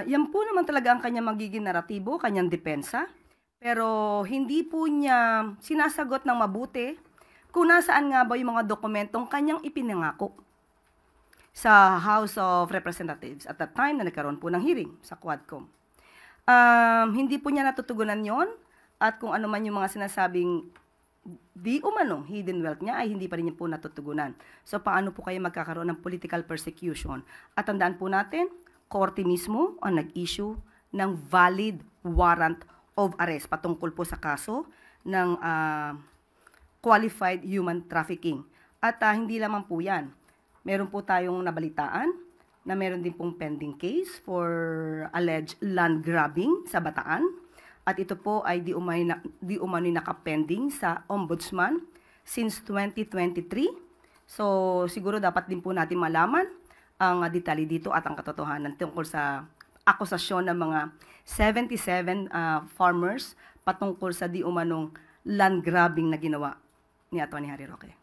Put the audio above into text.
Yan po naman talaga ang kanyang magiging naratibo, kanyang depensa. Pero hindi po niya sinasagot ng mabuti kung nasaan nga ba yung mga dokumentong kanyang ipinangako sa House of Representatives at the time na nagkaroon po ng hearing sa Quadcom. Hindi po niya natutugunan yon at kung ano man yung mga sinasabing di umano hidden wealth niya ay hindi pa rin niya po natutugunan. So paano po kayo magkakaroon ng political persecution? At tandaan po natin, korte mismo ang nag-issue ng valid warrant of arrest patungkol po sa kaso ng qualified human trafficking. At hindi lamang po yan. Meron po tayong nabalitaan na meron din pong pending case for alleged land grabbing sa Bataan. At ito po ay di umano'y nakapending sa Ombudsman since 2023. So siguro dapat din po natin malaman ang detalye dito at ang katotohanan tungkol sa akusasyon ng mga 77 farmers patungkol sa di umanong land grabbing na ginawa ni Atty. Harry Roque.